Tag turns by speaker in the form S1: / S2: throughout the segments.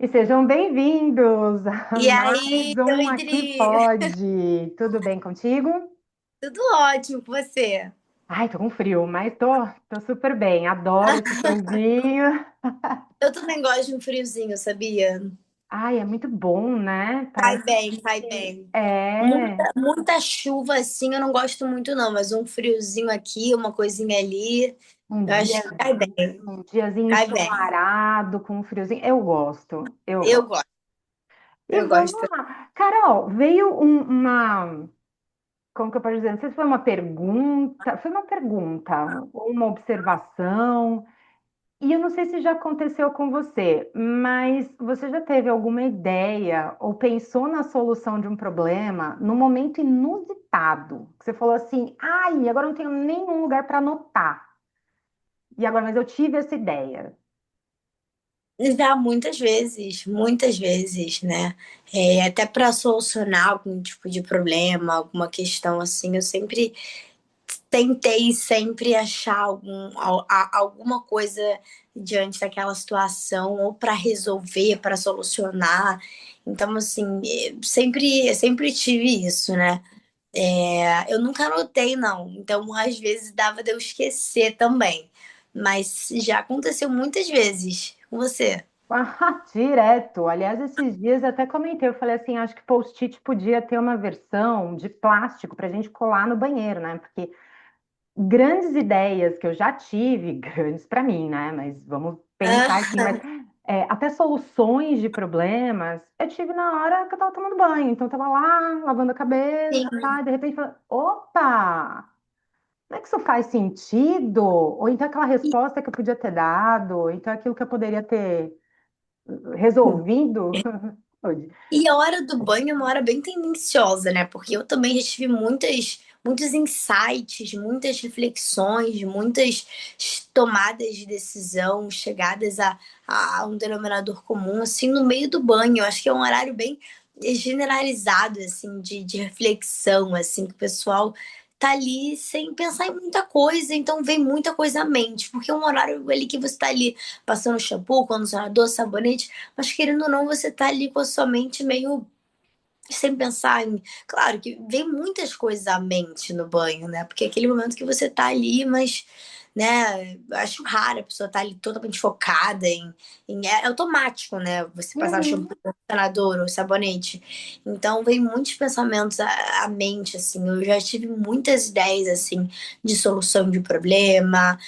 S1: E sejam bem-vindos a
S2: E
S1: mais
S2: aí,
S1: um
S2: oi,
S1: Aqui
S2: Dri?
S1: Pode. Tudo bem contigo?
S2: Tudo ótimo com você?
S1: Ai, tô com frio, mas tô super bem. Adoro esse friozinho.
S2: Eu também gosto de um friozinho, sabia?
S1: Ai, é muito bom, né?
S2: Cai
S1: Parece
S2: bem, cai
S1: que
S2: bem.
S1: é
S2: Muita chuva assim eu não gosto muito, não, mas um friozinho aqui, uma coisinha ali,
S1: um
S2: eu acho
S1: dia,
S2: que cai bem,
S1: um diazinho
S2: cai bem.
S1: ensolarado com um friozinho. Eu gosto, eu
S2: Eu
S1: gosto.
S2: gosto,
S1: E
S2: eu
S1: vamos
S2: gosto.
S1: lá. Carol, veio uma, como que eu posso dizer? Não sei se foi uma pergunta ou uma observação. E eu não sei se já aconteceu com você, mas você já teve alguma ideia ou pensou na solução de um problema no momento inusitado? Que você falou assim, ai, agora eu não tenho nenhum lugar para anotar. E agora, mas eu tive essa ideia.
S2: Já muitas vezes, né? Até para solucionar algum tipo de problema, alguma questão assim, eu tentei sempre achar alguma coisa diante daquela situação, ou para resolver, para solucionar. Então, assim, sempre tive isso, né? Eu nunca anotei, não. Então, às vezes dava de eu esquecer também. Mas já aconteceu muitas vezes com você.
S1: Ah, direto. Aliás, esses dias eu até comentei, eu falei assim, acho que post-it podia ter uma versão de plástico para a gente colar no banheiro, né? Porque grandes ideias que eu já tive, grandes para mim, né? Mas vamos pensar aqui, mas
S2: Ah,
S1: até soluções de problemas eu tive na hora que eu estava tomando banho. Então, eu estava lá lavando a cabeça,
S2: sim.
S1: tá? E de repente, falei, opa! Não é que isso faz sentido? Ou então aquela resposta que eu podia ter dado, ou então aquilo que eu poderia ter resolvido.
S2: E a hora do banho é uma hora bem tendenciosa, né? Porque eu também já tive muitos insights, muitas reflexões, muitas tomadas de decisão, chegadas a um denominador comum, assim, no meio do banho. Eu acho que é um horário bem generalizado, assim, de reflexão, assim, que o pessoal tá ali sem pensar em muita coisa, então vem muita coisa à mente, porque é um horário ali que você tá ali passando shampoo, condicionador, sabonete, mas querendo ou não, você tá ali com a sua mente meio sem pensar em. Claro que vem muitas coisas à mente no banho, né? Porque é aquele momento que você tá ali, mas, né, acho raro a pessoa tá ali totalmente focada É automático, né? Você passar o
S1: Uhum.
S2: shampoo, o condicionador, o sabonete. Então, vem muitos pensamentos à mente, assim. Eu já tive muitas ideias, assim, de solução de problema,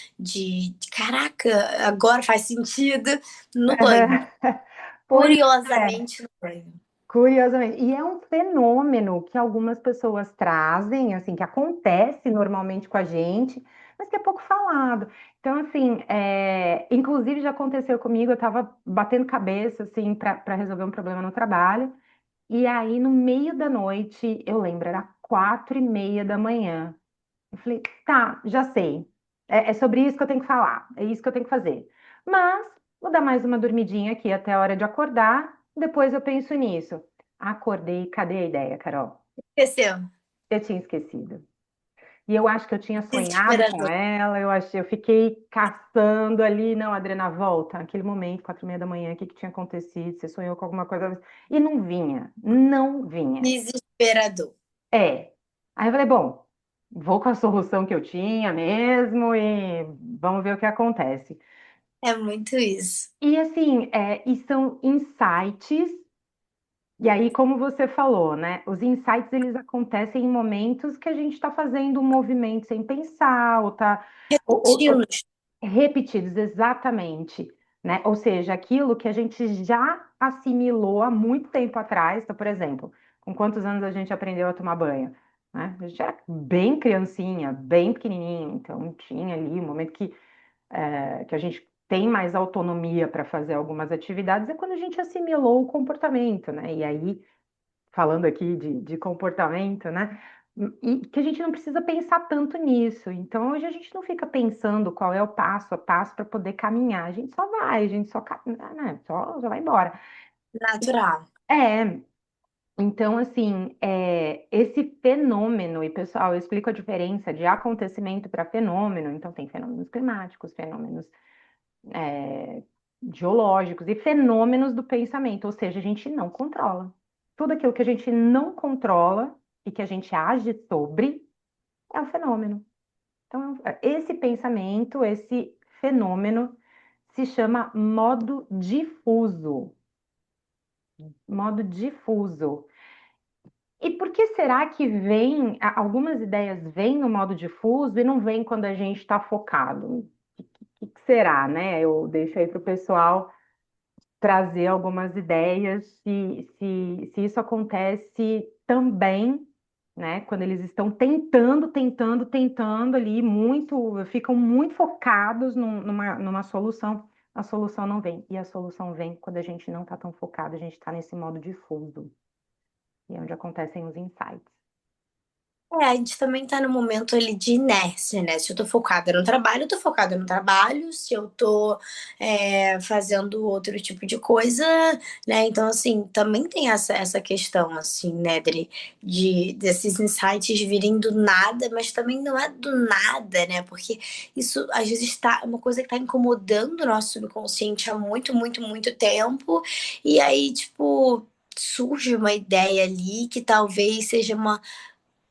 S2: caraca, agora faz sentido no banho.
S1: Pois é.
S2: Curiosamente no banho.
S1: Curiosamente, e é um fenômeno que algumas pessoas trazem, assim, que acontece normalmente com a gente, mas que é pouco falado. Então, assim, inclusive já aconteceu comigo, eu estava batendo cabeça, assim, para resolver um problema no trabalho, e aí no meio da noite, eu lembro, era 4:30 da manhã. Eu falei, tá, já sei, é sobre isso que eu tenho que falar, é isso que eu tenho que fazer. Mas vou dar mais uma dormidinha aqui até a hora de acordar, depois eu penso nisso. Acordei, cadê a ideia, Carol?
S2: Esqueceu.
S1: Eu tinha esquecido. E eu acho que eu tinha sonhado com
S2: Desesperador.
S1: ela, eu fiquei caçando ali, não, Adriana, volta. Aquele momento, 4:30 da manhã, o que que tinha acontecido? Você sonhou com alguma coisa? E não vinha, não vinha.
S2: Desesperador.
S1: É. Aí eu falei, bom, vou com a solução que eu tinha mesmo e vamos ver o que acontece.
S2: É muito isso.
S1: E assim, e são insights. E aí, como você falou, né? Os insights eles acontecem em momentos que a gente está fazendo um movimento sem pensar, ou tá ou
S2: Repetindo.
S1: repetidos exatamente, né? Ou seja, aquilo que a gente já assimilou há muito tempo atrás. Então, por exemplo, com quantos anos a gente aprendeu a tomar banho? Né? A gente era bem criancinha, bem pequenininho, então tinha ali um momento que a gente tem mais autonomia para fazer algumas atividades, é quando a gente assimilou o comportamento, né? E aí falando aqui de comportamento, né? E que a gente não precisa pensar tanto nisso. Então, hoje a gente não fica pensando qual é o passo a passo para poder caminhar. A gente só vai, a gente né? Só vai embora.
S2: Natural.
S1: É, então, assim, esse fenômeno, e pessoal, eu explico a diferença de acontecimento para fenômeno. Então, tem fenômenos climáticos, fenômenos geológicos e fenômenos do pensamento, ou seja, a gente não controla. Tudo aquilo que a gente não controla e que a gente age sobre é um fenômeno. Então, esse pensamento, esse fenômeno se chama modo difuso. Modo difuso. E por que será que vem, algumas ideias vêm no modo difuso e não vêm quando a gente está focado? O que será, né? Eu deixo aí para o pessoal trazer algumas ideias, se isso acontece também, né? Quando eles estão tentando ali, ficam muito focados numa solução, a solução não vem. E a solução vem quando a gente não está tão focado, a gente está nesse modo difuso, e é onde acontecem os insights.
S2: A gente também tá no momento ali de inércia, né? Se eu tô focada no trabalho, eu tô focada no trabalho. Se eu tô fazendo outro tipo de coisa, né? Então, assim, também tem essa questão, assim, né, desses insights virem do nada, mas também não é do nada, né? Porque isso, às vezes, tá uma coisa que tá incomodando o nosso subconsciente há muito, muito, muito tempo. E aí, tipo, surge uma ideia ali que talvez seja uma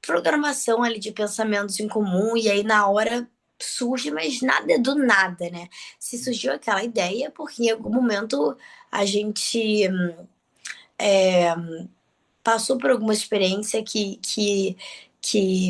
S2: programação ali de pensamentos em comum, e aí na hora surge, mas nada é do nada, né? Se surgiu aquela ideia, porque em algum momento a gente passou por alguma experiência que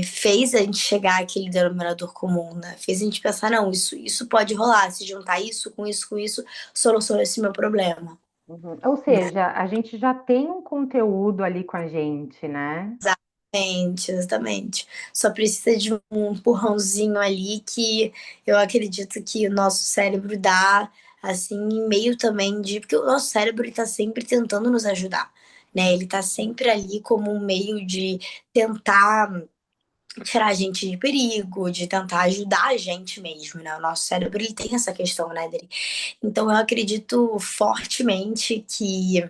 S2: fez a gente chegar àquele denominador comum, né? Fez a gente pensar, não, isso pode rolar, se juntar isso, com isso, soluciona esse meu problema.
S1: Uhum. Ou seja, a gente já tem um conteúdo ali com a gente, né?
S2: Exatamente, exatamente. Só precisa de um empurrãozinho ali que eu acredito que o nosso cérebro dá, assim, meio também de. Porque o nosso cérebro está sempre tentando nos ajudar, né? Ele está sempre ali como um meio de tentar tirar a gente de perigo, de tentar ajudar a gente mesmo, né? O nosso cérebro, ele tem essa questão, né, Adri? Então, eu acredito fortemente que,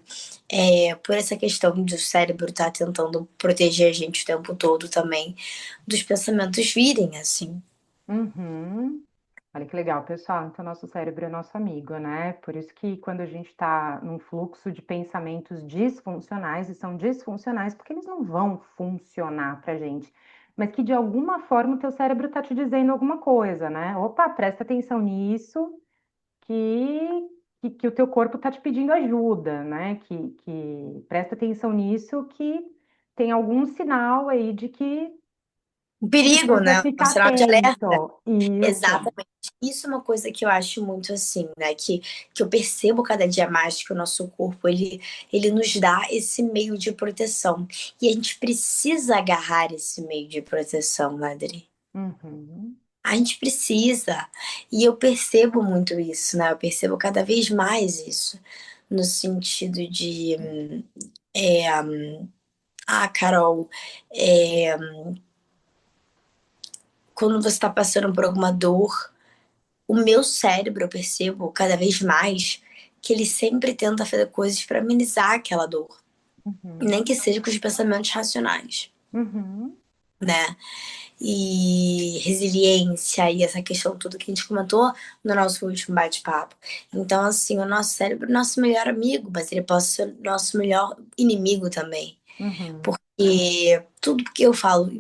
S2: por essa questão do cérebro estar tentando proteger a gente o tempo todo também, dos pensamentos virem, assim.
S1: Uhum. Olha que legal, pessoal. Então, nosso cérebro é nosso amigo, né? Por isso que quando a gente está num fluxo de pensamentos disfuncionais, e são disfuncionais porque eles não vão funcionar pra gente, mas que de alguma forma o teu cérebro está te dizendo alguma coisa, né? Opa, presta atenção nisso, que o teu corpo está te pedindo ajuda, né? Que presta atenção nisso, que tem algum sinal aí de que
S2: O perigo,
S1: precisa
S2: né? Um
S1: ficar
S2: sinal de alerta.
S1: atento. Isso.
S2: Exatamente. Isso é uma coisa que eu acho muito assim, né? Que eu percebo cada dia mais que o nosso corpo, ele nos dá esse meio de proteção. E a gente precisa agarrar esse meio de proteção, Madre.
S1: Uhum.
S2: A gente precisa. E eu percebo muito isso, né? Eu percebo cada vez mais isso. No sentido de, é, Carol, é, quando você está passando por alguma dor, o meu cérebro, eu percebo cada vez mais que ele sempre tenta fazer coisas para amenizar aquela dor. Nem
S1: Uhum.
S2: que seja com os pensamentos racionais,
S1: Uhum.
S2: né? E resiliência e essa questão toda que a gente comentou no nosso último bate-papo. Então, assim, o nosso cérebro é nosso melhor amigo, mas ele pode ser nosso melhor inimigo também.
S1: Uhum.
S2: Porque tudo que eu falo,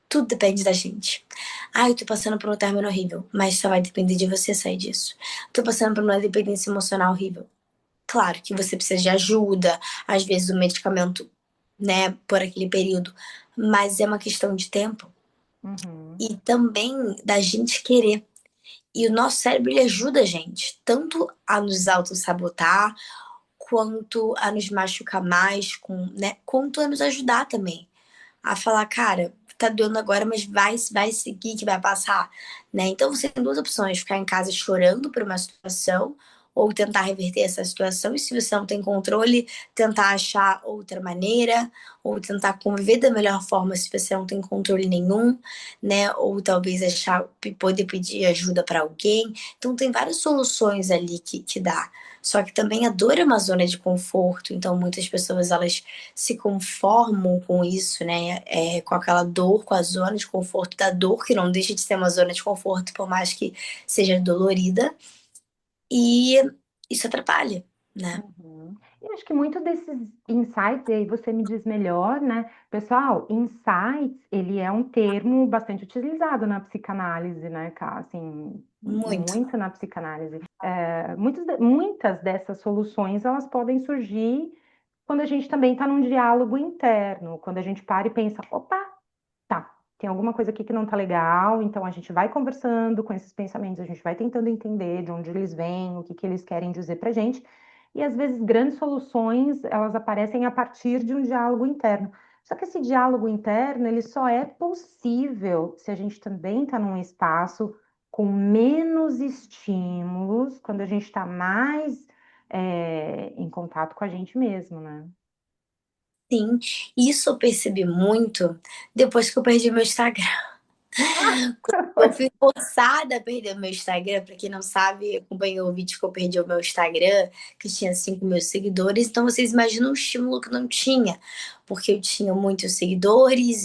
S2: tudo depende da gente. Ah, eu tô passando por um término horrível, mas só vai depender de você sair disso. Tô passando por uma dependência emocional horrível. Claro que você precisa de ajuda, às vezes o medicamento, né, por aquele período, mas é uma questão de tempo
S1: Uhum.
S2: e também da gente querer. E o nosso cérebro ele ajuda a gente tanto a nos auto-sabotar, quanto a nos machucar mais, né, quanto a nos ajudar também. A falar, cara, tá doendo agora, mas vai seguir que vai passar, né? Então você tem duas opções: ficar em casa chorando por uma situação ou tentar reverter essa situação. E se você não tem controle, tentar achar outra maneira ou tentar conviver da melhor forma se você não tem controle nenhum, né? Ou talvez achar poder pedir ajuda para alguém. Então tem várias soluções ali que dá. Só que também a dor é uma zona de conforto, então muitas pessoas elas se conformam com isso, né? Com aquela dor, com a zona de conforto da dor, que não deixa de ser uma zona de conforto, por mais que seja dolorida. e isso atrapalha, né?
S1: Uhum. Eu acho que muito desses insights, e aí você me diz melhor, né? Pessoal, insights, ele é um termo bastante utilizado na psicanálise, né, Ká? Assim,
S2: Muito.
S1: muito na psicanálise. Muitas dessas soluções, elas podem surgir quando a gente também está num diálogo interno, quando a gente para e pensa, opa, tá, tem alguma coisa aqui que não tá legal, então a gente vai conversando com esses pensamentos, a gente vai tentando entender de onde eles vêm, o que que eles querem dizer pra gente, e às vezes grandes soluções, elas aparecem a partir de um diálogo interno. Só que esse diálogo interno, ele só é possível se a gente também está num espaço com menos estímulos, quando a gente está mais em contato com a gente mesmo, né?
S2: Sim, isso eu percebi muito depois que eu perdi meu Instagram. Eu fui forçada a perder o meu Instagram. Pra quem não sabe, acompanhou o vídeo que eu perdi o meu Instagram, que tinha 5.000 seguidores. Então vocês imaginam o estímulo que eu não tinha, porque eu tinha muitos seguidores,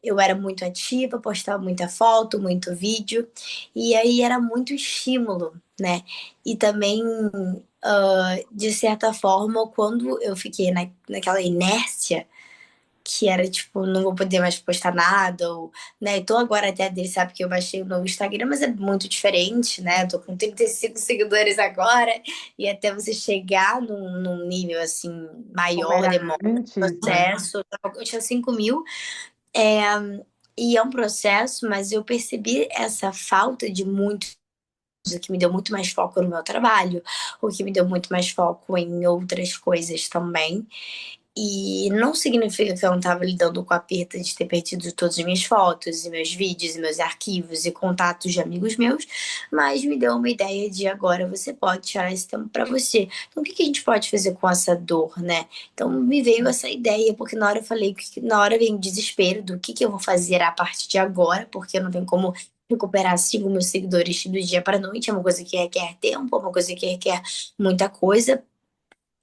S2: eu era muito ativa, postava muita foto, muito vídeo, e aí era muito estímulo, né? E também, de certa forma, quando eu fiquei naquela inércia que era tipo, não vou poder mais postar nada, ou, né? Eu tô agora até dele, sabe que eu baixei o novo Instagram, mas é muito diferente, né? Eu tô com 35 seguidores agora, e até você chegar num nível assim
S1: Como
S2: maior,
S1: era
S2: demora
S1: antes, né?
S2: processo. Eu tinha 5.000, é, e é um processo, mas eu percebi essa falta de muito. O que me deu muito mais foco no meu trabalho, o que me deu muito mais foco em outras coisas também. E não significa que eu não estava lidando com a perda de ter perdido todas as minhas fotos, e meus vídeos, e meus arquivos e contatos de amigos meus, mas me deu uma ideia de agora você pode tirar esse tempo para você. Então, o que que a gente pode fazer com essa dor, né? Então, me veio essa ideia, porque na hora eu falei, na hora vem o desespero do que eu vou fazer a partir de agora, porque eu não tenho como recuperar 5.000 seguidores do dia para noite, é uma coisa que requer tempo, é uma coisa que requer muita coisa.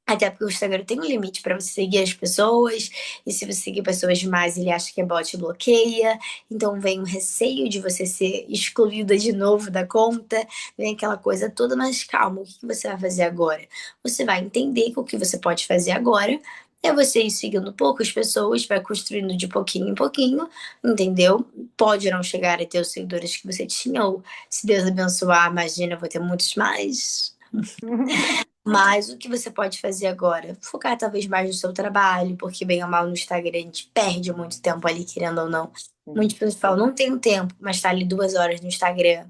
S2: Até porque o Instagram tem um limite para você seguir as pessoas, e se você seguir pessoas demais, ele acha que é bot e bloqueia. Então vem um receio de você ser excluída de novo da conta, vem aquela coisa toda, mas calma, o que você vai fazer agora? Você vai entender que o que você pode fazer agora é você ir seguindo poucas pessoas, vai construindo de pouquinho em pouquinho, entendeu? Pode não chegar a ter os seguidores que você tinha, ou se Deus abençoar, imagina, eu vou ter muitos mais. Mas o que você pode fazer agora? Focar talvez mais no seu trabalho, porque bem ou mal no Instagram a gente perde muito tempo ali, querendo ou não. Muitas
S1: Sim.
S2: pessoas falam, não tenho tempo, mas tá ali 2 horas no Instagram,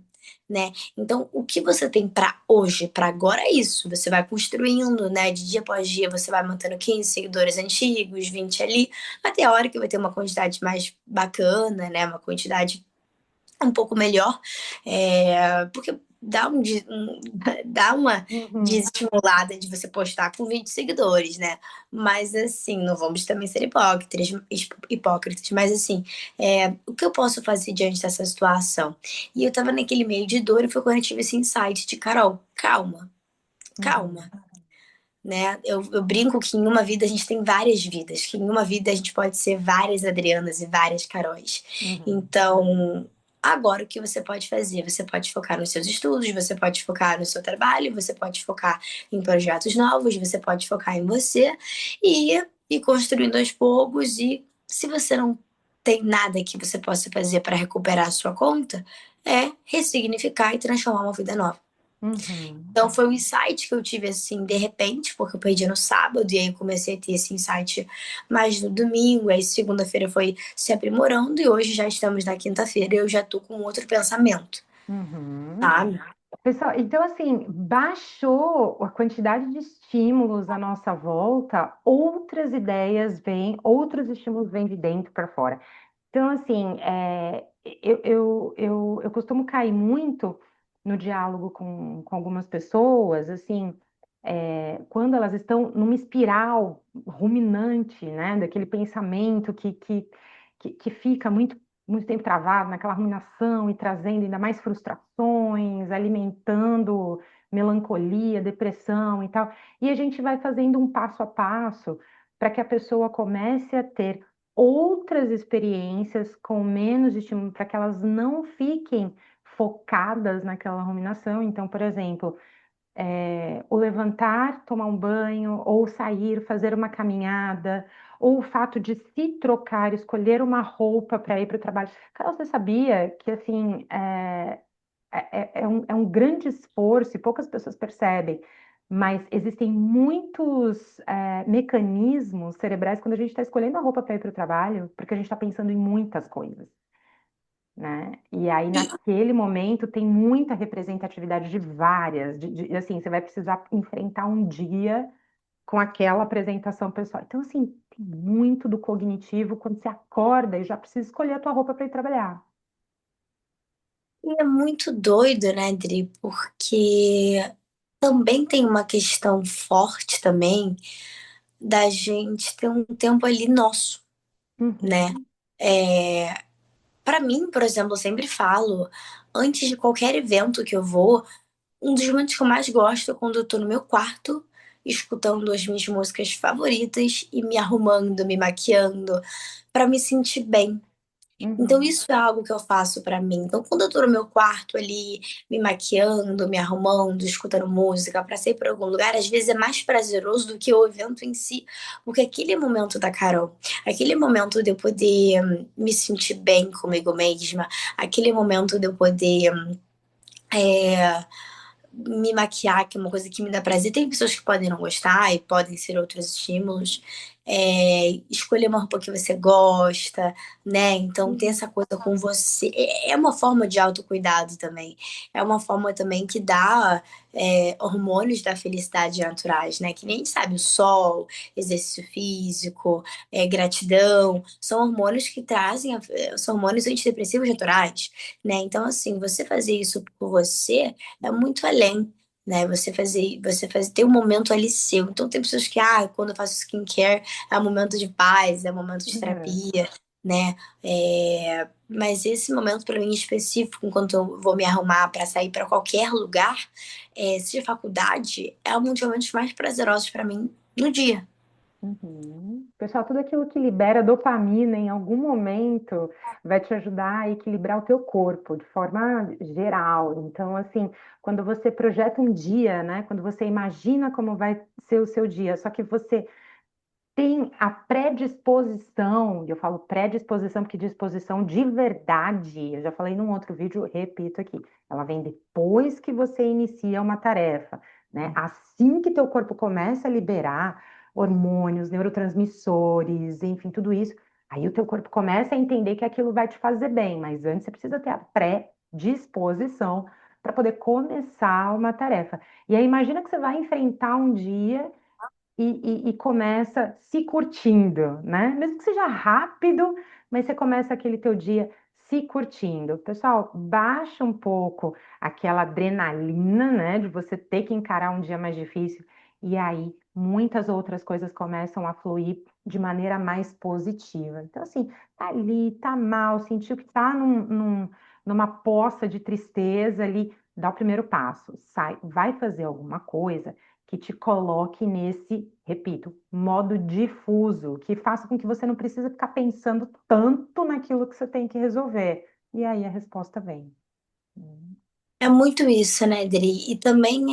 S2: né? Então, o que você tem pra hoje, pra agora é isso. Você vai construindo, né? De dia após dia, você vai mantendo 15 seguidores antigos, 20 ali, até a hora que vai ter uma quantidade mais bacana, né? Uma quantidade um pouco melhor, porque dá uma
S1: Uhum.
S2: desestimulada de você postar com 20 seguidores, né? Mas assim, não vamos também ser hipócritas, mas assim, o que eu posso fazer diante dessa situação? E eu tava naquele meio de dor e foi quando eu tive esse insight de Carol, calma, calma.
S1: Uhum.
S2: Né? Eu brinco que em uma vida a gente tem várias vidas, que em uma vida a gente pode ser várias Adrianas e várias Caróis.
S1: Uhum.
S2: Então, agora o que você pode fazer? Você pode focar nos seus estudos, você pode focar no seu trabalho, você pode focar em projetos novos, você pode focar em você e construindo aos poucos. E se você não tem nada que você possa fazer para recuperar a sua conta, é ressignificar e transformar uma vida nova.
S1: Uhum.
S2: Então foi um insight que eu tive assim, de repente, porque eu perdi no sábado, e aí eu comecei a ter esse insight mais no domingo, aí segunda-feira foi se aprimorando, e hoje já estamos na quinta-feira e eu já tô com outro pensamento,
S1: Uhum.
S2: sabe?
S1: Pessoal, então assim, baixou a quantidade de estímulos à nossa volta, outras ideias vêm, outros estímulos vêm de dentro para fora. Então, assim, eu costumo cair muito no diálogo com algumas pessoas, assim, quando elas estão numa espiral ruminante, né, daquele pensamento que fica muito tempo travado naquela ruminação e trazendo ainda mais frustrações, alimentando melancolia, depressão e tal. E a gente vai fazendo um passo a passo para que a pessoa comece a ter outras experiências com menos estímulo, para que elas não fiquem focadas naquela ruminação. Então, por exemplo, o levantar, tomar um banho, ou sair, fazer uma caminhada, ou o fato de se trocar, escolher uma roupa para ir para o trabalho. Carol, você sabia que assim é um grande esforço e poucas pessoas percebem, mas existem muitos mecanismos cerebrais quando a gente está escolhendo a roupa para ir para o trabalho, porque a gente está pensando em muitas coisas, né? E aí,
S2: E,
S1: naquele momento, tem muita representatividade de várias, assim, você vai precisar enfrentar um dia com aquela apresentação pessoal. Então, assim, tem muito do cognitivo quando você acorda e já precisa escolher a tua roupa para ir trabalhar.
S2: e é muito doido, né, Dri? Porque também tem uma questão forte também da gente ter um tempo ali nosso, né?
S1: Uhum,
S2: É, para mim, por exemplo, eu sempre falo, antes de qualquer evento que eu vou, um dos momentos que eu mais gosto é quando eu tô no meu quarto, escutando as minhas músicas favoritas e me arrumando, me maquiando, pra me sentir bem. Então,
S1: uhum,
S2: isso é algo que eu faço pra mim. Então, quando eu tô no meu quarto ali, me maquiando, me arrumando, escutando música, pra sair pra algum lugar, às vezes é mais prazeroso do que o evento em si. Porque aquele momento da Carol, aquele momento de eu poder me sentir bem comigo mesma, aquele momento de eu poder é, me maquiar, que é uma coisa que me dá prazer. Tem pessoas que podem não gostar e podem ser outros estímulos. Escolher uma roupa que você gosta, né? Então, ter
S1: uhum.
S2: essa coisa com você é uma forma de autocuidado também. É uma forma também que dá hormônios da felicidade naturais, né? Que nem a gente sabe, o sol, exercício físico, gratidão, são hormônios que trazem, são hormônios antidepressivos naturais, né? Então, assim, você fazer isso por você é muito além, né? Você fazer, ter um momento ali seu. Então tem pessoas que, quando eu faço skincare, é um momento de paz, é um momento de
S1: É.
S2: terapia, né? Mas esse momento para mim em específico, enquanto eu vou me arrumar para sair para qualquer lugar, seja faculdade, é um dos momentos mais prazerosos para mim no dia.
S1: Uhum. Pessoal, tudo aquilo que libera dopamina em algum momento vai te ajudar a equilibrar o teu corpo de forma geral. Então, assim, quando você projeta um dia, né? Quando você imagina como vai ser o seu dia, só que você tem a predisposição, e eu falo predisposição porque disposição de verdade, eu já falei num outro vídeo, repito aqui, ela vem depois que você inicia uma tarefa, né? Assim que teu corpo começa a liberar hormônios, neurotransmissores, enfim, tudo isso, aí o teu corpo começa a entender que aquilo vai te fazer bem, mas antes você precisa ter a predisposição para poder começar uma tarefa. E aí imagina que você vai enfrentar um dia e começa se curtindo, né? Mesmo que seja rápido, mas você começa aquele teu dia se curtindo. Pessoal, baixa um pouco aquela adrenalina, né, de você ter que encarar um dia mais difícil, e aí muitas outras coisas começam a fluir de maneira mais positiva. Então, assim, tá ali, tá mal, sentiu que tá numa poça de tristeza ali, dá o primeiro passo, sai, vai fazer alguma coisa que te coloque nesse, repito, modo difuso, que faça com que você não precise ficar pensando tanto naquilo que você tem que resolver. E aí a resposta vem.
S2: É muito isso, né, Dri? E também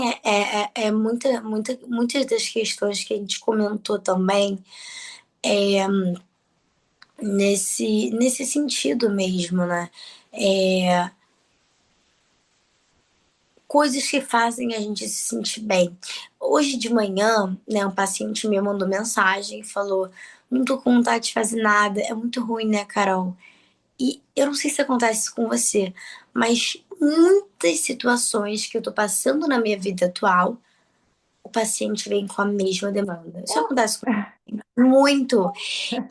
S2: muitas das questões que a gente comentou também nesse sentido mesmo, né? É, coisas que fazem a gente se sentir bem. Hoje de manhã, né, um paciente me mandou mensagem e falou: Não tô com vontade de fazer nada, é muito ruim, né, Carol? E eu não sei se acontece isso com você, mas muitas situações que eu tô passando na minha vida atual, o paciente vem com a mesma demanda. Isso acontece muito.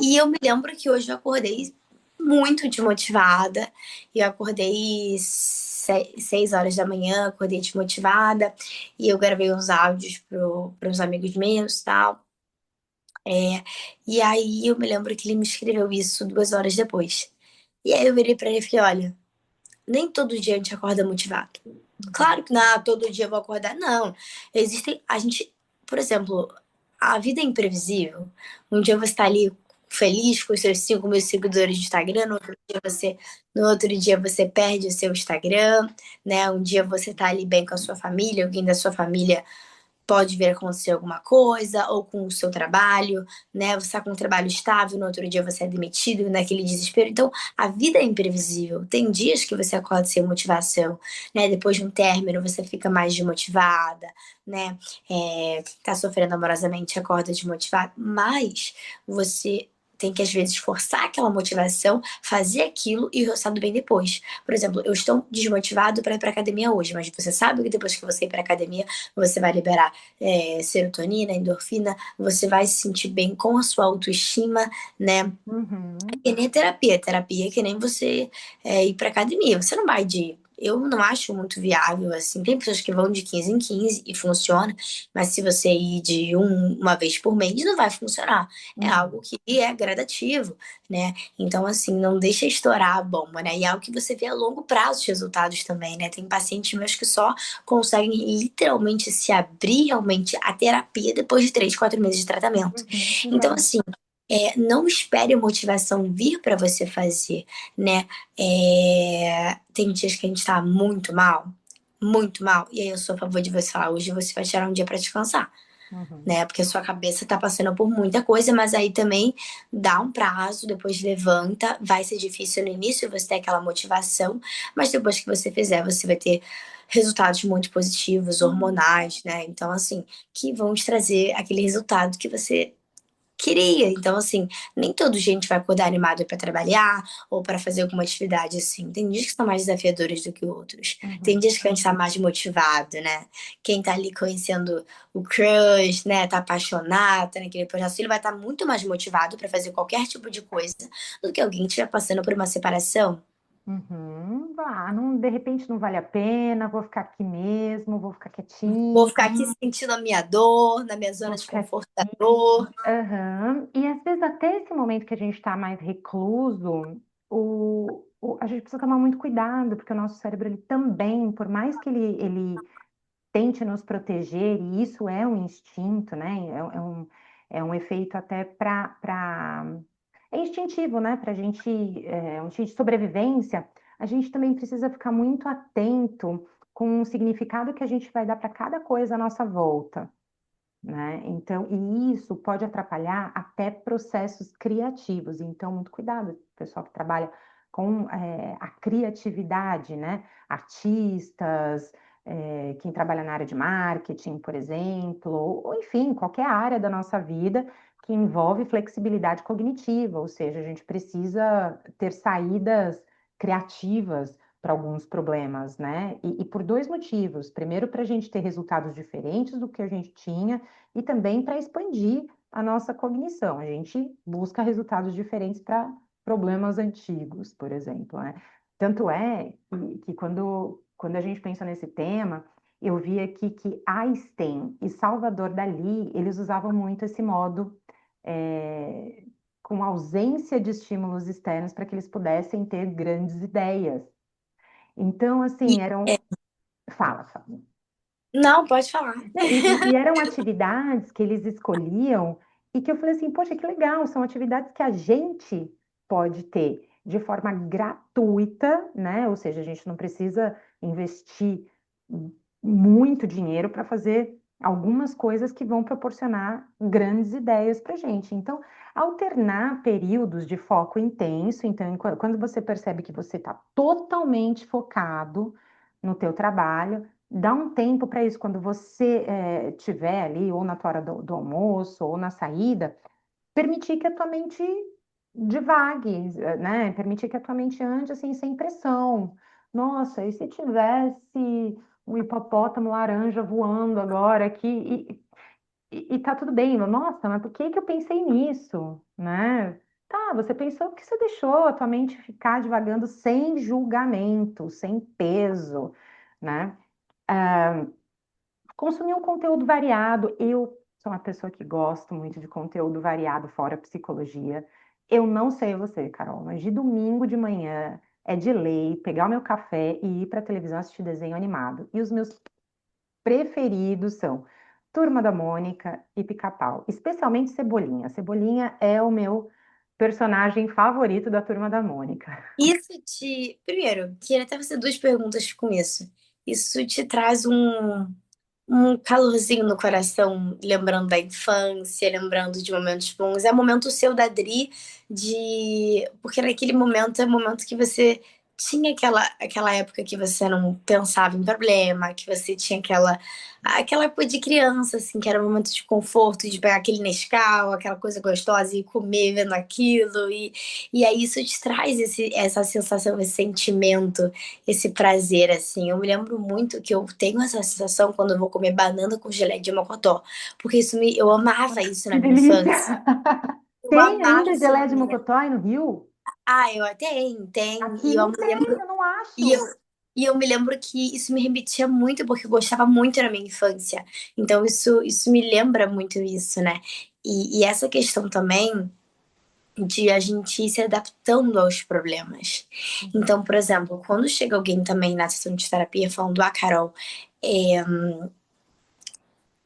S2: E eu me lembro que hoje eu acordei muito desmotivada. Eu acordei 6 horas da manhã, acordei desmotivada. E eu gravei uns áudios para uns amigos meus e tal. E aí eu me lembro que ele me escreveu isso 2 horas depois. E aí eu virei para ele e falei: Olha, nem todo dia a gente acorda motivado.
S1: Uhum,
S2: Claro que não, todo dia eu vou acordar. Não. Existem. A gente, por exemplo, a vida é imprevisível. Um dia você está ali feliz com os seus 5 mil seguidores de Instagram, no outro dia você perde o seu Instagram, né? Um dia você tá ali bem com a sua família, alguém da sua família pode vir a acontecer alguma coisa, ou com o seu trabalho, né? Você está com um trabalho estável, no outro dia você é demitido, naquele desespero. Então, a vida é imprevisível. Tem dias que você acorda sem motivação, né? Depois de um término, você fica mais desmotivada, né? Tá sofrendo amorosamente, acorda desmotivado, mas você tem que, às vezes, forçar aquela motivação, fazer aquilo e o resultado bem depois. Por exemplo, eu estou desmotivado para ir para academia hoje, mas você sabe que depois que você ir para academia, você vai liberar serotonina, endorfina, você vai se sentir bem com a sua autoestima, né?
S1: Uhum,
S2: Que nem terapia. Terapia é que nem você ir pra academia. Você não vai de. Eu não acho muito viável, assim. Tem pessoas que vão de 15 em 15 e funciona, mas se você ir de uma vez por mês, não vai funcionar. É algo
S1: uhum,
S2: que é gradativo, né? Então, assim, não deixa estourar a bomba, né? E é algo que você vê a longo prazo os resultados também, né? Tem pacientes meus que só conseguem literalmente se abrir realmente à terapia depois de 3, 4 meses de tratamento.
S1: uhum,
S2: Então,
S1: exato.
S2: assim, não espere a motivação vir para você fazer, né? Tem dias que a gente tá muito mal, e aí eu sou a favor de você falar, hoje você vai tirar um dia para descansar,
S1: Uhum,
S2: né? Porque a sua cabeça tá passando por muita coisa, mas aí também dá um prazo, depois levanta, vai ser difícil no início você ter aquela motivação, mas depois que você fizer, você vai ter resultados muito positivos,
S1: uhum.
S2: hormonais, né? Então, assim, que vão te trazer aquele resultado que você queria. Então, assim, nem todo gente vai acordar animado para trabalhar ou para fazer alguma atividade assim. Tem dias que são mais desafiadores do que outros. Tem
S1: Uhum.
S2: dias que a gente tá mais motivado, né? Quem tá ali conhecendo o crush, né? Tá apaixonado, tá naquele processo, ele vai estar muito mais motivado para fazer qualquer tipo de coisa do que alguém que estiver passando por uma separação.
S1: Uhum. Ah, não, de repente não vale a pena, vou ficar aqui mesmo, vou ficar
S2: Vou
S1: quietinho,
S2: ficar aqui sentindo a minha dor, na minha
S1: vou
S2: zona de
S1: ficar
S2: conforto da
S1: aqui.
S2: dor.
S1: Aham. E às vezes até esse momento que a gente está mais recluso, a gente precisa tomar muito cuidado, porque o nosso cérebro ele também, por mais que ele tente nos proteger, e isso é um instinto, né? É um efeito até é instintivo, né? Para a gente, é um instinto de sobrevivência, a gente também precisa ficar muito atento com o significado que a gente vai dar para cada coisa à nossa volta, né? Então, e isso pode atrapalhar até processos criativos. Então, muito cuidado, pessoal que trabalha com a criatividade, né? Artistas, quem trabalha na área de marketing, por exemplo, ou enfim, qualquer área da nossa vida que envolve flexibilidade cognitiva, ou seja, a gente precisa ter saídas criativas para alguns problemas, né? E por dois motivos. Primeiro, para a gente ter resultados diferentes do que a gente tinha, e também para expandir a nossa cognição. A gente busca resultados diferentes para problemas antigos, por exemplo, né? Tanto é que quando a gente pensa nesse tema, eu vi aqui que Einstein e Salvador Dalí, eles usavam muito esse modo com ausência de estímulos externos para que eles pudessem ter grandes ideias. Então,
S2: E,
S1: assim,
S2: é,
S1: fala.
S2: não, pode falar.
S1: Não, e eram atividades que eles escolhiam e que eu falei assim, poxa, que legal, são atividades que a gente pode ter de forma gratuita, né? Ou seja, a gente não precisa investir muito dinheiro para fazer algumas coisas que vão proporcionar grandes ideias para a gente. Então, alternar períodos de foco intenso, então, quando você percebe que você está totalmente focado no teu trabalho, dá um tempo para isso. Quando você tiver ali, ou na tua hora do almoço, ou na saída, permitir que a tua mente divague, né? Permitir que a tua mente ande assim, sem pressão. Nossa, e se tivesse um hipopótamo laranja voando agora aqui e tá tudo bem? Nossa, mas por que que eu pensei nisso, né? Tá, você pensou porque você deixou a tua mente ficar divagando sem julgamento, sem peso, né? Consumir um conteúdo variado. Eu sou uma pessoa que gosto muito de conteúdo variado, fora psicologia. Eu não sei você, Carol, mas de domingo de manhã é de lei pegar o meu café e ir para a televisão assistir desenho animado. E os meus preferidos são Turma da Mônica e Pica-Pau, especialmente Cebolinha. Cebolinha é o meu. personagem favorito da Turma da Mônica?
S2: Isso te. Primeiro, queria até fazer duas perguntas com isso. Isso te traz um calorzinho no coração, lembrando da infância, lembrando de momentos bons. É o momento seu da Dri, de. Porque naquele momento é o momento que você tinha aquela época que você não pensava em problema, que você tinha aquela época de criança, assim, que era um momento de conforto, de pegar aquele Nescau, aquela coisa gostosa e comer vendo aquilo. E aí isso te traz essa sensação, esse sentimento, esse prazer, assim. Eu me lembro muito que eu tenho essa sensação quando eu vou comer banana com gelé de mocotó, porque eu amava isso na
S1: Que
S2: minha infância.
S1: delícia!
S2: Eu
S1: Tem
S2: amava
S1: ainda
S2: isso na
S1: geleia de
S2: minha.
S1: mocotó aí no Rio?
S2: Ah, eu até tenho,
S1: Aqui não tem, eu não
S2: e eu,
S1: acho.
S2: e eu me lembro que isso me remetia muito, porque eu gostava muito na minha infância. Então isso me lembra muito isso, né? E essa questão também de a gente ir se adaptando aos problemas.
S1: Uhum,
S2: Então, por exemplo, quando chega alguém também na sessão de terapia falando, ah, Carol, é,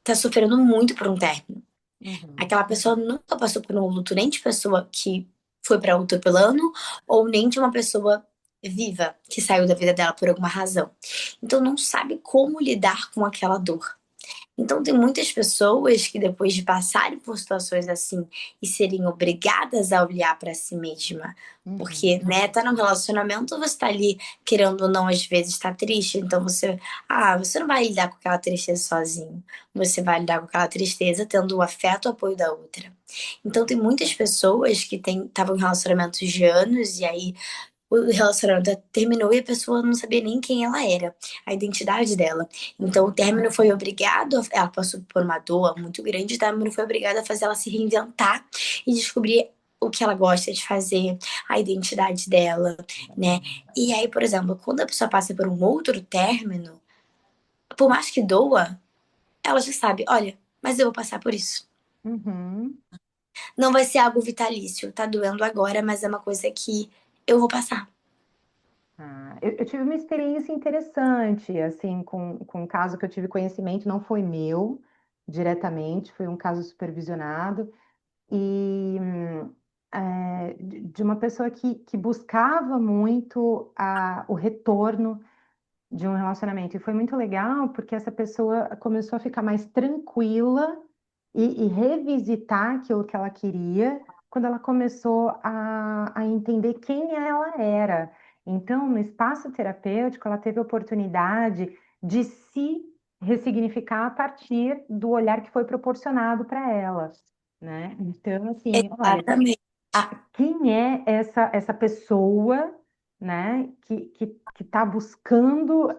S2: tá sofrendo muito por um término.
S1: uhum,
S2: Aquela pessoa nunca passou por um luto nem de pessoa que foi para outro plano, ou nem de uma pessoa viva que saiu da vida dela por alguma razão. Então não sabe como lidar com aquela dor. Então, tem muitas pessoas que, depois de passarem por situações assim e serem obrigadas a olhar para si mesma, porque,
S1: uhum.
S2: né, tá num relacionamento, você tá ali, querendo ou não, às vezes tá triste, então você não vai lidar com aquela tristeza sozinho. Você vai lidar com aquela tristeza tendo o afeto e o apoio da outra. Então, tem muitas pessoas que estavam em relacionamentos de anos e aí o relacionamento terminou e a pessoa não sabia nem quem ela era, a identidade dela. Então o
S1: Uhum.
S2: término foi obrigado, ela passou por uma dor muito grande, o término foi obrigado a fazer ela se reinventar e descobrir o que ela gosta de fazer, a identidade dela, né? E aí, por exemplo, quando a pessoa passa por um outro término, por mais que doa, ela já sabe, olha, mas eu vou passar por isso.
S1: Uhum.
S2: Não vai ser algo vitalício, tá doendo agora, mas é uma coisa que eu vou passar.
S1: Ah, eu tive uma experiência interessante, assim, com um caso que eu tive conhecimento, não foi meu diretamente, foi um caso supervisionado, e de uma pessoa que buscava muito o retorno de um relacionamento. E foi muito legal porque essa pessoa começou a ficar mais tranquila e revisitar aquilo que ela queria quando ela começou a entender quem ela era. Então, no espaço terapêutico, ela teve a oportunidade de se ressignificar a partir do olhar que foi proporcionado para ela, né? Então, assim, olha,
S2: Exatamente.
S1: quem é essa pessoa, né, que está buscando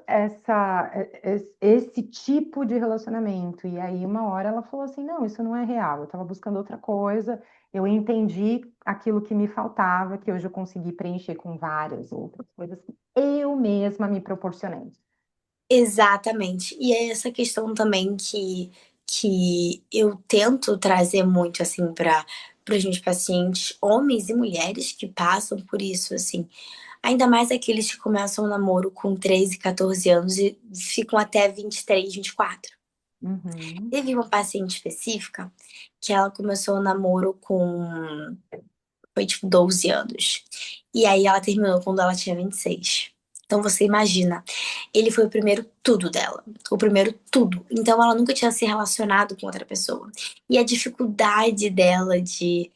S1: esse tipo de relacionamento? E aí, uma hora ela falou assim: não, isso não é real, eu estava buscando outra coisa, eu entendi aquilo que me faltava, que hoje eu consegui preencher com várias outras coisas que eu mesma me proporcionei.
S2: Exatamente. E é essa questão também que eu tento trazer muito, assim, para os meus pacientes, homens e mulheres que passam por isso, assim. Ainda mais aqueles que começam o namoro com 13, 14 anos e ficam até 23, 24.
S1: Uhum,
S2: Teve uma paciente específica que ela começou o namoro com, foi tipo 12 anos. E aí ela terminou quando ela tinha 26. Então você imagina, ele foi o primeiro tudo dela, o primeiro tudo. Então ela nunca tinha se relacionado com outra pessoa. E a dificuldade dela de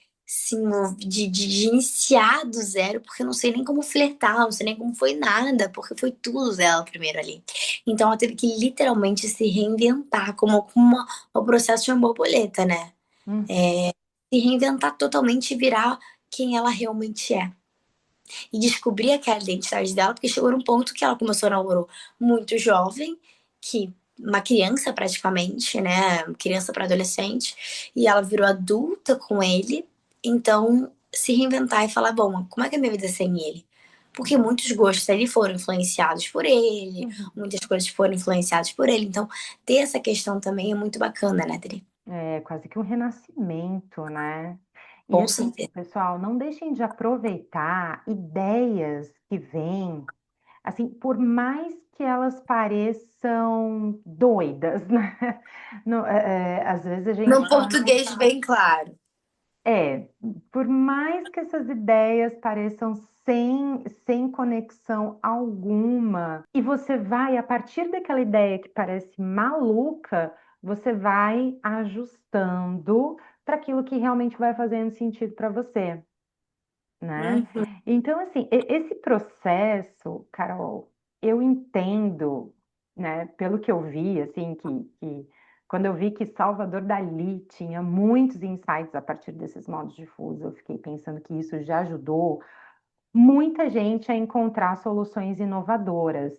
S2: iniciar do zero, porque eu não sei nem como flertar, não sei nem como foi nada, porque foi tudo dela primeiro ali. Então ela teve que literalmente se reinventar, como o processo de uma borboleta, né?
S1: uhum.
S2: Se reinventar totalmente e virar quem ela realmente é. E descobrir aquela identidade dela, porque chegou num ponto que ela começou a namorar muito jovem, que uma criança praticamente, né? Criança para adolescente, e ela virou adulta com ele. Então, se reinventar e falar, bom, como é que é a minha vida sem ele? Porque muitos gostos ali foram influenciados por ele,
S1: Uhum.
S2: muitas coisas foram influenciadas por ele. Então, ter essa questão também é muito bacana, né, Dri?
S1: É quase que um renascimento, né? E
S2: Com
S1: assim,
S2: certeza.
S1: pessoal, não deixem de aproveitar ideias que vêm, assim, por mais que elas pareçam doidas, né? Às vezes a gente
S2: No português bem claro.
S1: É, por mais que essas ideias pareçam sem conexão alguma, e você vai, a partir daquela ideia que parece maluca, você vai ajustando para aquilo que realmente vai fazendo sentido para você, né?
S2: Uhum.
S1: Então, assim, esse processo, Carol, eu entendo, né, pelo que eu vi, assim, que quando eu vi que Salvador Dalí tinha muitos insights a partir desses modos difusos, eu fiquei pensando que isso já ajudou muita gente a encontrar soluções inovadoras.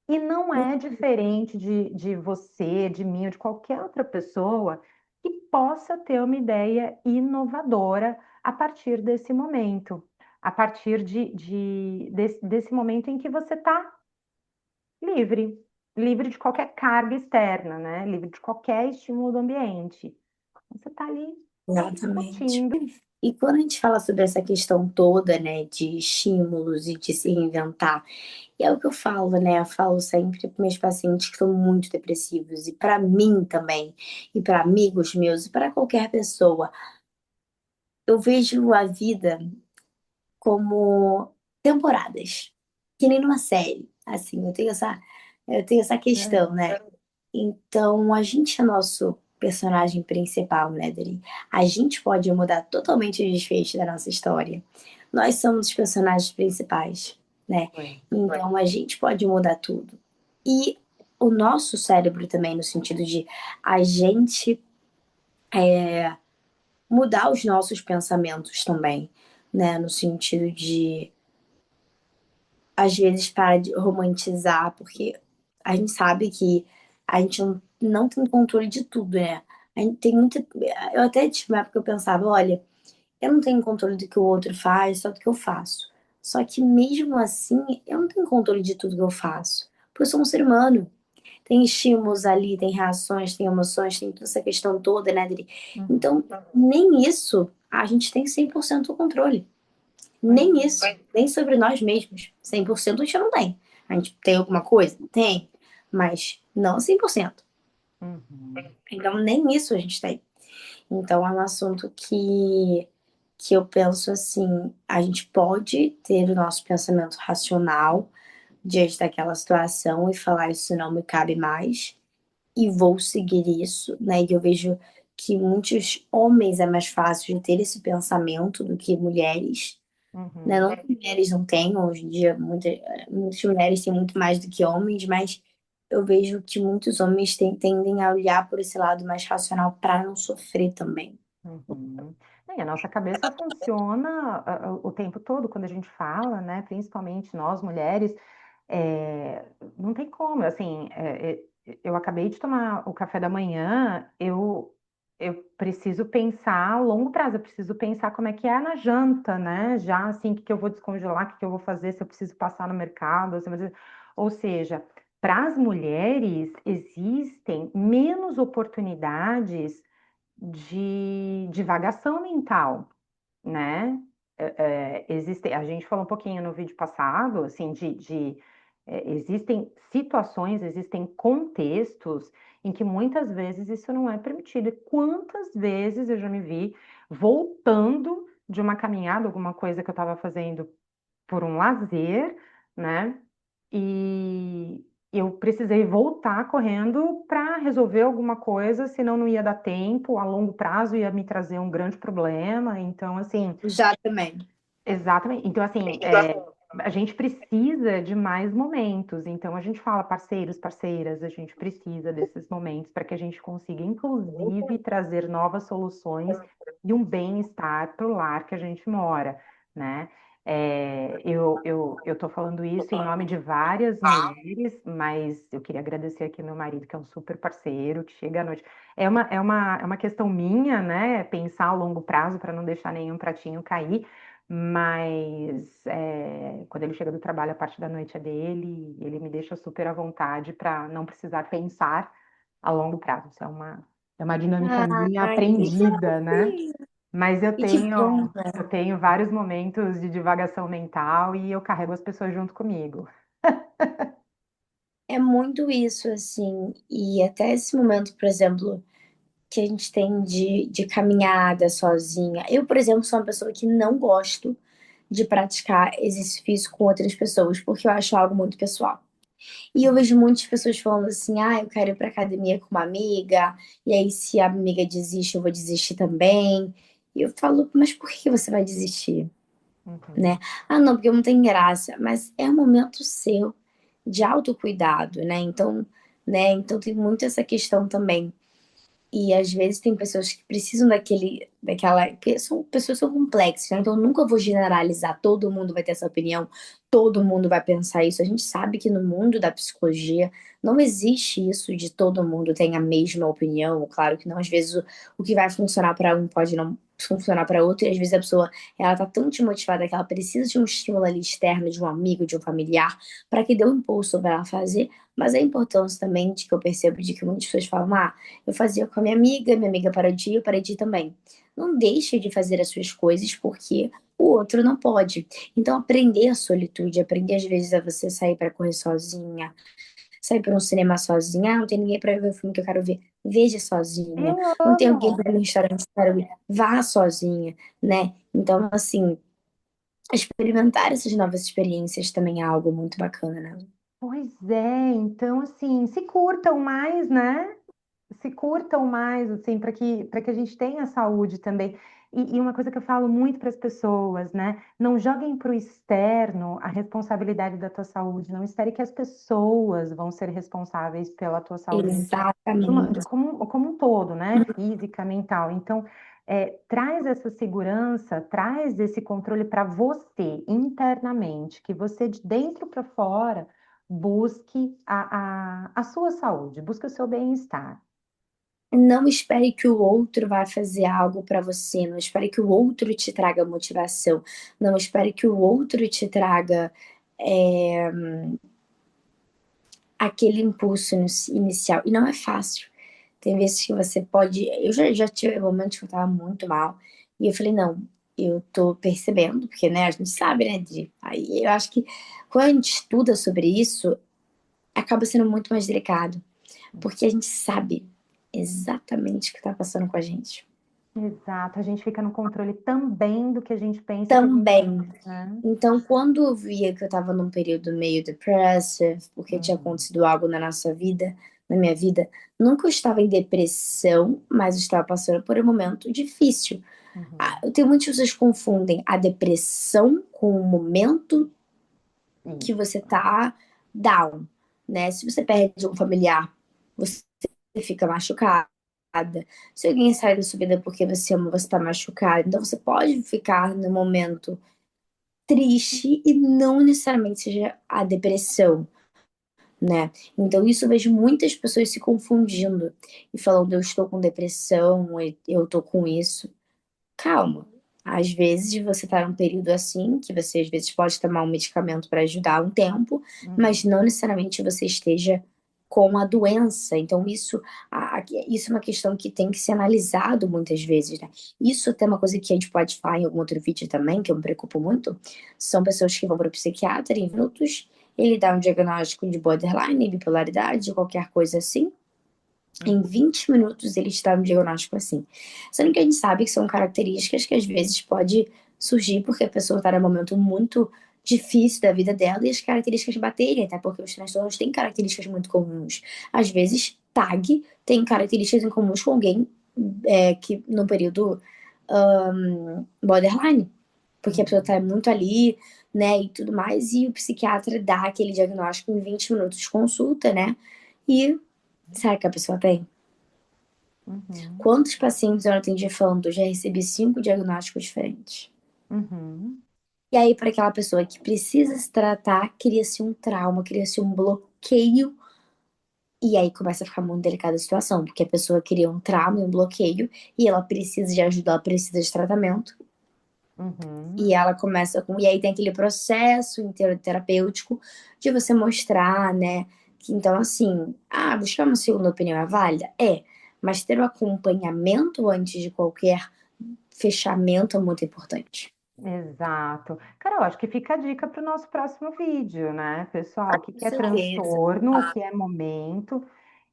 S1: E não é diferente de você, de mim ou de qualquer outra pessoa que possa ter uma ideia inovadora a partir desse momento, a partir desse momento em que você está livre, livre de qualquer carga externa, né? Livre de qualquer estímulo do ambiente. Você está ali
S2: Exatamente.
S1: curtindo.
S2: E quando a gente fala sobre essa questão toda, né, de estímulos e de se reinventar, e é o que eu falo, né? Eu falo sempre para meus pacientes que são muito depressivos, e para mim também, e para amigos meus, e para qualquer pessoa. Eu vejo a vida como temporadas, que nem numa série. Assim, eu tenho essa questão, né? Então, a gente é nosso personagem principal, né, Dri? A gente pode mudar totalmente o desfecho da nossa história. Nós somos os personagens principais, né?
S1: Foi.
S2: Então, a gente pode mudar tudo. E o nosso cérebro também, no sentido de a gente mudar os nossos pensamentos também, né? No sentido de, às vezes, parar de romantizar, porque a gente sabe que a gente não tem controle de tudo, né? A gente tem muita. Eu até tive uma época que eu pensava, olha, eu não tenho controle do que o outro faz, só do que eu faço. Só que mesmo assim, eu não tenho controle de tudo que eu faço. Porque eu sou um ser humano. Tem estímulos ali, tem reações, tem emoções, tem toda essa questão toda, né, Dri?
S1: Uhum.
S2: Então, nem isso a gente tem 100% o controle.
S1: Pois
S2: Nem isso, nem sobre nós mesmos. 100% a gente não tem. A gente tem alguma coisa? Tem. Mas não 100%.
S1: Uhum.
S2: Então, nem isso a gente tem. Então, é um assunto que eu penso assim: a gente pode ter o nosso pensamento racional diante daquela situação e falar isso não me cabe mais e vou seguir isso, né? E eu vejo que muitos homens é mais fácil de ter esse pensamento do que mulheres, né?
S1: Uhum.
S2: Não que mulheres não tenham, hoje em dia muitas mulheres têm muito mais do que homens, mas eu vejo que muitos homens tendem a olhar por esse lado mais racional para não sofrer também.
S1: Uhum. E a nossa cabeça funciona o tempo todo quando a gente fala, né? Principalmente nós mulheres, não tem como. Assim, eu acabei de tomar o café da manhã, eu preciso pensar a longo prazo, eu preciso pensar como é que é na janta, né? Já assim, o que que eu vou descongelar, o que que eu vou fazer, se eu preciso passar no mercado, ou seja, para as mulheres existem menos oportunidades de divagação mental, né? A gente falou um pouquinho no vídeo passado, assim, existem situações, existem contextos em que muitas vezes isso não é permitido. E quantas vezes eu já me vi voltando de uma caminhada, alguma coisa que eu estava fazendo por um lazer, né? E eu precisei voltar correndo para resolver alguma coisa, senão não ia dar tempo, a longo prazo ia me trazer um grande problema. Então, assim,
S2: Já também.
S1: exatamente. Então, assim, a gente precisa de mais momentos. Então, a gente fala, parceiros, parceiras, a gente precisa desses momentos para que a gente consiga, inclusive, trazer novas soluções e um bem-estar para o lar que a gente mora, né? Eu estou falando isso em nome de várias mulheres, mas eu queria agradecer aqui meu marido, que é um super parceiro, que chega à noite. É uma questão minha, né? Pensar a longo prazo para não deixar nenhum pratinho cair. Mas quando ele chega do trabalho, a parte da noite é dele, ele me deixa super à vontade para não precisar pensar a longo prazo. Isso é uma dinâmica minha
S2: Ai, que
S1: aprendida, né?
S2: gracinha.
S1: Mas eu
S2: E que
S1: tenho,
S2: bom.
S1: eu tenho vários momentos de divagação mental e eu carrego as pessoas junto comigo.
S2: É muito isso, assim. E até esse momento, por exemplo, que a gente tem de caminhada sozinha. Eu, por exemplo, sou uma pessoa que não gosto de praticar exercício físico com outras pessoas, porque eu acho algo muito pessoal. E eu vejo muitas pessoas falando assim: ah, eu quero ir pra academia com uma amiga, e aí se a amiga desiste, eu vou desistir também. E eu falo, mas por que você vai desistir? Né?
S1: Uhum.
S2: Ah, não, porque não tem graça. Mas é um momento seu de autocuidado, né? Então tem muito essa questão também. E às vezes tem pessoas que precisam daquela, porque são pessoas que são complexas, né? Então eu nunca vou generalizar, todo mundo vai ter essa opinião, todo mundo vai pensar isso. A gente sabe que no mundo da psicologia não existe isso de todo mundo tem a mesma opinião. Claro que não, às vezes o que vai funcionar para um pode não funcionar para outro, e às vezes a pessoa ela tá tão desmotivada que ela precisa de um estímulo ali externo, de um amigo, de um familiar, para que dê um impulso para ela fazer. Mas a importância também de que eu percebo de que muitas pessoas falam, ah, eu fazia com a minha amiga parou de ir, eu parei de ir também. Não deixe de fazer as suas coisas porque o outro não pode. Então, aprender a solitude, aprender às vezes a você sair para correr sozinha, sair para um cinema sozinha. Ah, não tem ninguém para ver o filme que eu quero ver. Veja sozinha.
S1: Eu
S2: Não tem alguém
S1: amo.
S2: para ir no restaurante que eu quero ir. Vá sozinha, né? Então, assim, experimentar essas novas experiências também é algo muito bacana, né?
S1: Pois é, então assim, se curtam mais, né? Se curtam mais, assim, para que a gente tenha saúde também. E uma coisa que eu falo muito para as pessoas, né? Não joguem para o externo a responsabilidade da tua saúde. Não espere que as pessoas vão ser responsáveis pela tua saúde
S2: Exatamente.
S1: como um todo, né? Física, mental. Então, traz essa segurança, traz esse controle para você internamente, que você de dentro para fora busque a sua saúde, busque o seu bem-estar.
S2: Não espere que o outro vá fazer algo para você, não espere que o outro te traga motivação, não espere que o outro te traga é, aquele impulso inicial. E não é fácil. Tem vezes que você pode. Já tive momentos que eu tava muito mal, e eu falei, não, eu tô percebendo, porque né, a gente sabe, né? Aí eu acho que quando a gente estuda sobre isso, acaba sendo muito mais delicado, porque a gente sabe exatamente o que tá passando com a gente.
S1: Exato, a gente fica no controle também do que a gente pensa que a gente
S2: Também.
S1: faz, né?
S2: Então, quando eu via que eu estava num período meio depressive, porque tinha
S1: Uhum,
S2: acontecido algo na nossa vida, na minha vida, nunca eu estava em depressão, mas eu estava passando por um momento difícil. Ah,
S1: uhum.
S2: eu tenho muitas pessoas que confundem a depressão com o momento que
S1: Isso.
S2: você tá down, né? Se você perde um familiar, você fica machucada. Se alguém sai da sua vida porque você ama, você tá machucado. Então você pode ficar no momento triste e não necessariamente seja a depressão, né? Então isso eu vejo muitas pessoas se confundindo e falando eu estou com depressão, eu tô com isso. Calma. Às vezes você tá num período assim que você às vezes pode tomar um medicamento para ajudar um tempo,
S1: Uhum,
S2: mas não necessariamente você esteja com a doença. Então isso é uma questão que tem que ser analisado muitas vezes, né? Isso até é uma coisa que a gente pode falar em algum outro vídeo também, que eu me preocupo muito, são pessoas que vão para o psiquiatra em minutos, ele dá um diagnóstico de borderline, bipolaridade, qualquer coisa assim. Em
S1: uhum.
S2: 20 minutos ele está no diagnóstico assim. Sendo que a gente sabe que são características que às vezes pode surgir porque a pessoa está num momento muito difícil da vida dela e as características baterem, até porque os transtornos têm características muito comuns. Às vezes, TAG tem características em comuns com alguém que no período borderline, porque a pessoa
S1: Uhum,
S2: está muito ali, né, e tudo mais, e o psiquiatra dá aquele diagnóstico em 20 minutos de consulta, né, e será que a pessoa tem?
S1: uhum,
S2: Quantos pacientes eu atendi falando, já recebi 5 diagnósticos diferentes?
S1: uhum.
S2: E aí, para aquela pessoa que precisa se tratar, cria-se um trauma, cria-se um bloqueio. E aí começa a ficar muito delicada a situação, porque a pessoa cria um trauma e um bloqueio, e ela precisa de ajuda, ela precisa de tratamento.
S1: Uhum.
S2: E ela começa com. E aí tem aquele processo inteiro terapêutico de você mostrar, né? Que então, assim, buscar uma segunda opinião é válida? É. Mas ter o acompanhamento antes de qualquer fechamento é muito importante.
S1: Exato. Cara, eu acho que fica a dica para o nosso próximo vídeo, né, pessoal? O que
S2: Com
S1: que é
S2: certeza.
S1: transtorno, o que é momento.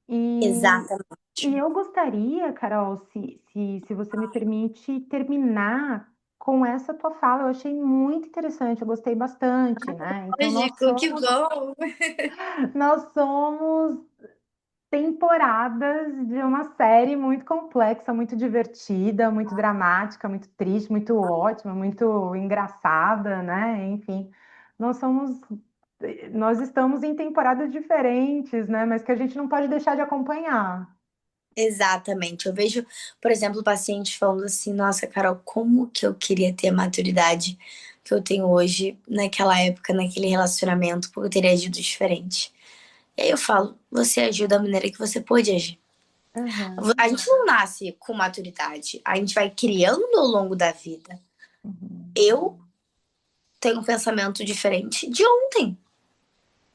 S1: E
S2: Exatamente.
S1: eu gostaria, Carol, se você me permite, terminar com essa tua fala. Eu achei muito interessante, eu gostei bastante, né? Então,
S2: Lógico, que bom.
S1: nós somos temporadas de uma série muito complexa, muito divertida, muito dramática, muito triste, muito ótima, muito engraçada, né? Enfim, nós somos, nós estamos em temporadas diferentes, né? Mas que a gente não pode deixar de acompanhar.
S2: Exatamente. Eu vejo, por exemplo, pacientes falando assim: nossa, Carol, como que eu queria ter a maturidade que eu tenho hoje, naquela época, naquele relacionamento, porque eu teria agido diferente. E aí eu falo: você agiu da maneira que você pôde agir.
S1: Aham,
S2: A gente não nasce com maturidade, a gente vai criando ao longo da vida.
S1: uhum,
S2: Eu tenho um pensamento diferente de ontem.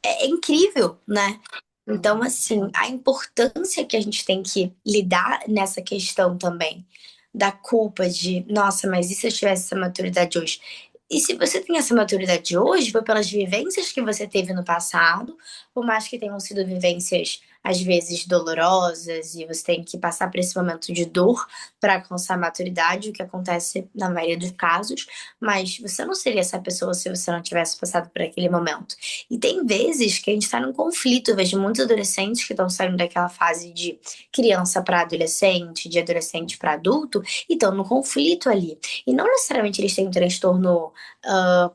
S2: É incrível, né? Então,
S1: uhum,
S2: assim, a importância que a gente tem que lidar nessa questão também da culpa de, nossa, mas e se eu tivesse essa maturidade hoje? E se você tem essa maturidade hoje, foi pelas vivências que você teve no passado, por mais que tenham sido vivências às vezes dolorosas e você tem que passar por esse momento de dor para alcançar a maturidade, o que acontece na maioria dos casos, mas você não seria essa pessoa se você não tivesse passado por aquele momento. E tem vezes que a gente está num conflito. Eu vejo muitos adolescentes que estão saindo daquela fase de criança para adolescente, de adolescente para adulto, e estão num conflito ali. E não necessariamente eles têm um transtorno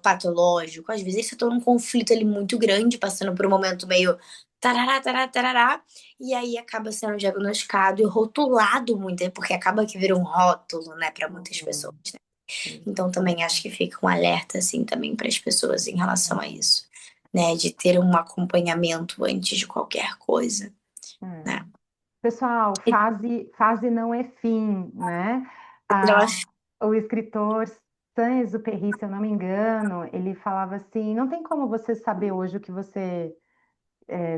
S2: patológico, às vezes eles estão num conflito ali muito grande, passando por um momento meio tarará, tarará, tarará, e aí acaba sendo diagnosticado e rotulado muito, porque acaba que vira um rótulo, né, para muitas pessoas.
S1: uhum,
S2: Então também acho que fica um alerta assim também para as pessoas em relação a
S1: uhum,
S2: isso, né, de ter um acompanhamento antes de qualquer coisa, né?
S1: uhum. Pessoal, fase não é fim, né?
S2: Eu acho
S1: O escritor Saint-Exupéry, se eu não me engano, ele falava assim: não tem como você saber hoje o que você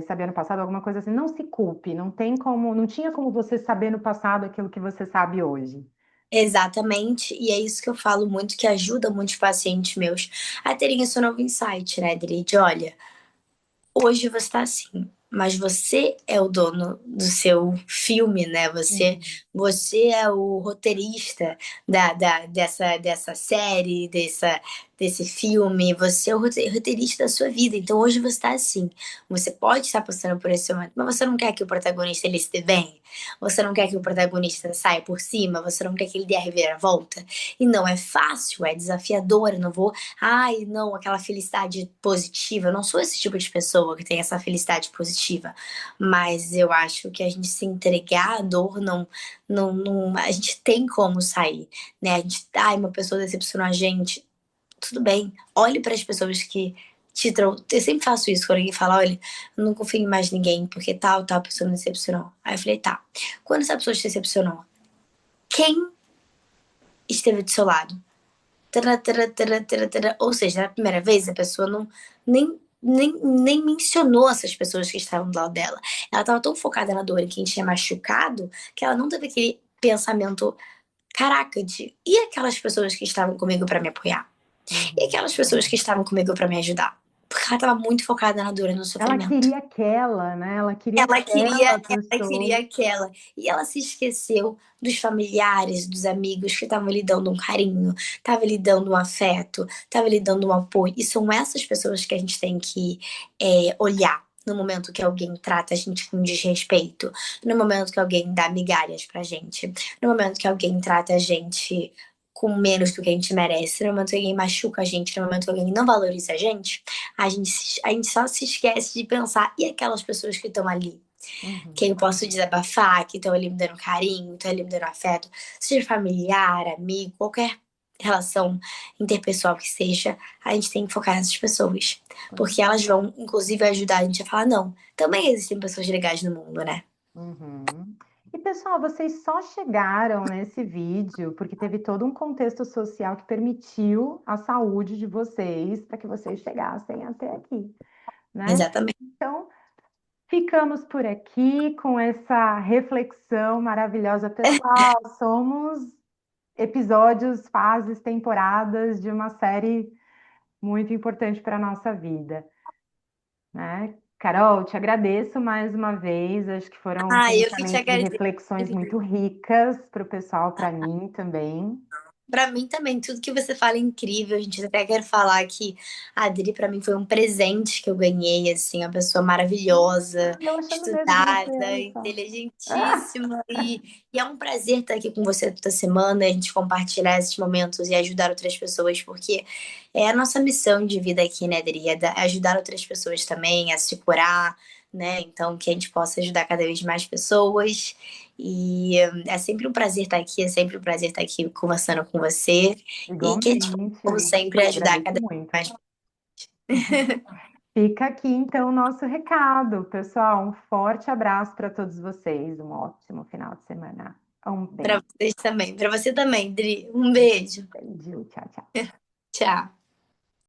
S1: sabia no passado, alguma coisa assim. Não se culpe, não tem como, não tinha como você saber no passado aquilo que você sabe hoje.
S2: exatamente, e é isso que eu falo muito, que ajuda muitos pacientes meus a terem esse novo insight, né, de olha, hoje você tá assim, mas você é o dono do seu filme, né?
S1: Uhum,
S2: Você é o roteirista dessa série, desse filme. Você é o roteirista da sua vida. Então hoje você tá assim. Você pode estar passando por esse momento, mas você não quer que o protagonista ele se dê bem. Você não quer que o protagonista saia por cima. Você não quer que ele dê a reviravolta. E não é fácil, é desafiador. Eu não vou ai, não, aquela felicidade positiva. Eu não sou esse tipo de pessoa que tem essa felicidade positiva. Mas eu acho que a gente se entregar à dor, a gente tem como sair, né? A gente, ai, uma pessoa decepcionou a gente. Tudo bem. Olhe para as pessoas que te trou. Eu sempre faço isso quando alguém fala, olha, eu não confio em mais ninguém porque tal pessoa me decepcionou. Aí eu falei, tá. Quando essa pessoa te decepcionou, quem esteve do seu lado? Tará, tará, tará, tará, tará. Ou seja, na primeira vez a pessoa não nem mencionou essas pessoas que estavam do lado dela. Ela estava tão focada na dor em quem tinha machucado que ela não teve aquele pensamento, caraca, de e aquelas pessoas que estavam comigo para me apoiar? E
S1: uhum.
S2: aquelas pessoas que estavam comigo para me ajudar? Porque ela estava muito focada na dor e no
S1: Ela
S2: sofrimento.
S1: queria aquela, né? Ela queria aquela
S2: Ela queria
S1: pessoa.
S2: aquela. E ela se esqueceu dos familiares, dos amigos que estavam lhe dando um carinho, estavam lhe dando um afeto, estavam lhe dando um apoio. E são essas pessoas que a gente tem que olhar. No momento que alguém trata a gente com desrespeito, no momento que alguém dá migalhas pra gente, no momento que alguém trata a gente com menos do que a gente merece, no momento que alguém machuca a gente, no momento que alguém não valoriza a gente só se esquece de pensar, e aquelas pessoas que estão ali? Que eu
S1: Uhum.
S2: posso desabafar, que estão ali me dando carinho, estão ali me dando afeto, seja familiar, amigo, qualquer relação interpessoal que seja, a gente tem que focar nessas pessoas. Porque elas vão, inclusive, ajudar a gente a falar, não, também existem pessoas legais no mundo, né?
S1: Uhum. E pessoal, vocês só chegaram nesse vídeo porque teve todo um contexto social que permitiu a saúde de vocês para que vocês chegassem até aqui, né?
S2: Exatamente.
S1: Então, ficamos por aqui com essa reflexão maravilhosa, pessoal. Somos episódios, fases, temporadas de uma série muito importante para a nossa vida, né? Carol, te agradeço mais uma vez. Acho que foram
S2: Ah, eu que te
S1: pensamentos e
S2: agradeço.
S1: reflexões muito ricas para o pessoal, para mim também.
S2: Pra mim também, tudo que você fala é incrível. A gente até quer falar que a Adri, pra mim, foi um presente que eu ganhei, assim, uma pessoa maravilhosa,
S1: Eu achando mesmo que você
S2: estudada,
S1: olha só. Ah,
S2: inteligentíssima. E é um prazer estar aqui com você toda semana, a gente compartilhar esses momentos e ajudar outras pessoas, porque é a nossa missão de vida aqui, né, Adri? Ajudar outras pessoas também a se curar, né? Então, que a gente possa ajudar cada vez mais pessoas. E é sempre um prazer estar aqui, é sempre um prazer estar aqui conversando com você. E que a gente,
S1: igualmente.
S2: como sempre, ajudar
S1: Agradeço
S2: cada
S1: muito.
S2: vez mais.
S1: Fica aqui então o nosso recado, pessoal. Um forte abraço para todos vocês. Um ótimo final de semana. Um
S2: Para
S1: beijo.
S2: vocês também. Para você também, Dri. Um beijo.
S1: Beijo. Tchau, tchau.
S2: Tchau.